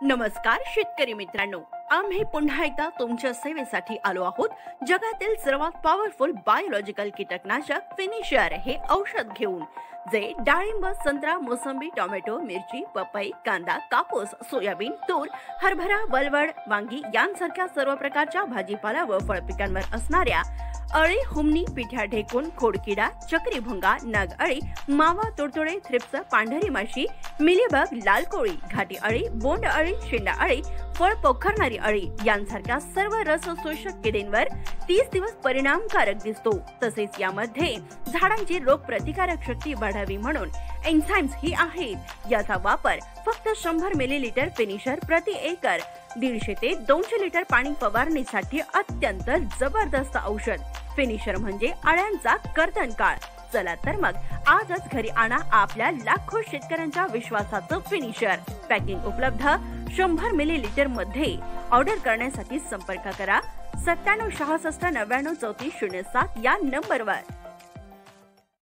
नमस्कार शेतकरी मित्रांनो, आम्ही पुन्हा एकदा तुमच्या सेवेसाठी आलो आहोत. जगातील सर्वात पॉवरफुल बायोलॉजिकल कीटकनाशक फिनिशर हे औषध घेऊन, जे डाळिंब, संत्रा, मोसंबी, टोमॅटो, मिरची, पपई, कांदा, कापूस, सोयाबीन, तूर, हरभरा, वलवड, वांगी यांसारख्या सर्व प्रकारच्या भाजीपाला व फळ पिकांवर असणाऱ्या अळी, हुमणी, पिठ्या ढेकून, खोडकिडा, चक्रीभुंगा, नाग अळी, मावा, तुडतुडे, थ्रिप्स, पांढरी माशी, मिलीबग, लाल कोळी, घाटी अळी, बोंड अळी, शेंडा अळी, फळ पोखरणारी अळी यांसारख्या सर्व रस शोषक किडींवर 30 दिवस परिणामकारक दिसतो. तसेच यामध्ये झाडांची रोग प्रतिकारक शक्ती वाढावी म्हणून एन्झाइम्स ही आहेत. याचा वापर फक्त 100 मिलीलीटर फिनिशर प्रति एकर 150 ते 200 लिटर पाणी फवारणीसाठी अत्यंत जबरदस्त औषध. फिनिशर म्हणजे अळ्यांचा कर्दनकाळ. चला तर मग आजच घरी आणा आपल्या लाखो शेतकऱ्यांच्या विश्वासाचं फिनिशर. पॅकिंग उपलब्ध 100 मिलीलीटर मध्ये. ऑर्डर करण्यासाठी संपर्क करा 97 66 99 34 07 या नंबरवर.